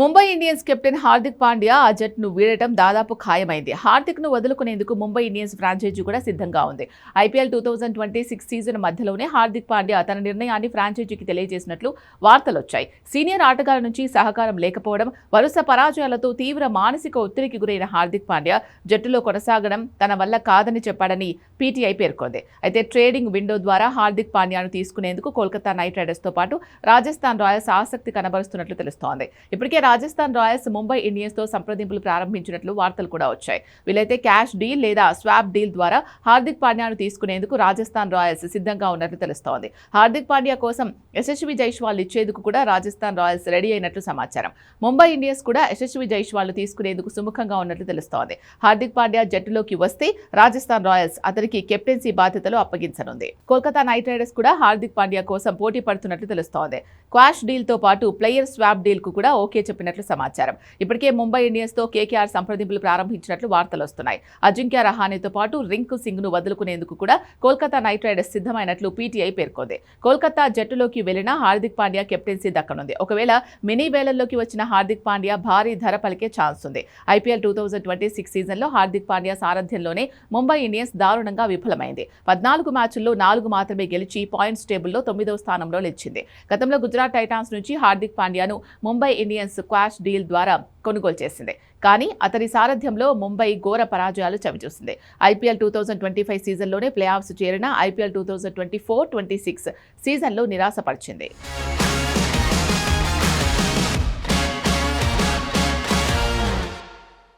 Mumbai Indians captain Hardik Pandya ఆ జట్టును వీడటం దాదాపు ఖాయమైంది. హార్దిక్ను వదులుకునేందుకు ముంబై ఇండియన్స్ ఫ్రాంచైజీ కూడా సిద్ధంగా ఉంది. ఐపీఎల్ 2026 సీజన్ మధ్యలోనే హార్దిక్ పాండ్యా తన నిర్ణయాన్ని ఫ్రాంచైజీకి తెలియజేసినట్లు వార్తలొచ్చాయి. సీనియర్ ఆటగాళ్ల నుంచి సహకారం లేకపోవడం, వరుస పరాజయాలతో తీవ్ర మానసిక ఒత్తిడికి గురైన హార్దిక్ పాండ్యా జట్టులో కొనసాగడం తన వల్ల కాదని చెప్పాడని పీటీఐ పేర్కొంది. అయితే ట్రేడింగ్ విండో ద్వారా హార్దిక్ పాండ్యాను తీసుకునేందుకు కోల్కతా నైట్ రైడర్స్తో పాటు రాజస్థాన్ రాయల్స్ ఆసక్తి కనబరుస్తున్నట్లు తెలుస్తోంది. ఇప్పటికే రాజస్థాన్ రాయల్స్ ముంబై ఇండియన్స్ తో సంప్రదింపులు ప్రారంభించినట్లు వార్తలు కూడా వచ్చాయి. వీలైతే క్యాష్ డీల్ లేదా స్వాప్ డీల్ ద్వారా హార్దిక్ పాండ్యాను తీసుకునేందుకు రాజస్థాన్ రాయల్స్ సిద్ధంగా ఉన్నట్లు తెలుస్తోంది. హార్దిక్ పాండ్యా కోసం యశస్వి జైస్వాల్ ఇచ్చేందుకు కూడా రాజస్థాన్ రాయల్స్ రెడీ అయినట్లు సమాచారం. ముంబై ఇండియన్స్ కూడా యశస్వి జైస్వాల్ తీసుకునేందుకు సుముఖంగా ఉన్నట్లు తెలుస్తోంది. హార్దిక్ పాండ్యా జట్టులోకి వస్తే రాజస్థాన్ రాయల్స్ అతనికి కెప్టెన్సీ బాధ్యతలు అప్పగించనుంది. కోల్కతా నైట్ రైడర్స్ కూడా హార్దిక్ పాండ్యా కోసం పోటీ పడుతున్నట్లు తెలుస్తోంది. క్వాష్ డీల్ తో పాటు ప్లేయర్ స్వాప్ డీల్ కు కూడా ఓకే చెప్పినట్లు సమాచారం. ఇప్పటికే ముంబై ఇండియన్స్ తో కేకేఆర్ సంప్రదింపులు ప్రారంభించినట్లు వార్తలు వస్తున్నాయి. అజింక్య రహానేతో పాటు రింకు సింగ్ ను వదులుకునేందుకు కూడా కోల్కతా నైట్ రైడర్స్ సిద్ధమైనట్లు పీటీఐ పేర్కొంది. కోల్కతా జట్టులోకి వెళ్లిన హార్దిక్ పాండ్యా కెప్టెన్సీ దక్కనుంది. ఒకవేళ మినీ వేలల్లోకి వచ్చిన హార్దిక్ పాండ్యా భారీ ధర పలికే ఛాన్స్ ఉంది. ఐపీఎల్ 2026 సీజన్లో హార్దిక్ పాండ్యా సారథ్యంలోనే ముంబై ఇండియన్స్ దారుణంగా విఫలమైంది. 14 మ్యాచ్ల్లో 4 మాత్రమే గెలిచి పాయింట్స్ టేబుల్లో 9వ స్థానంలో నిలిచింది. గతంలో గుజరాత్ టైటాన్స్ నుంచి హార్దిక్ పాండ్యాను ముంబై ఇండియన్స్ క్వాష్ డీల్ ద్వారా కొనుగోలు చేసింది. కానీ అతని సారథ్యంలో ముంబై ఘోర పరాజయాలు చవిచూసింది. ఐపీఎల్ 2025 సీజన్లోనే ప్లే ఆఫ్స్ చేరిన ఐపీఎల్ 2024-26 సీజన్లో నిరాశపరిచింది.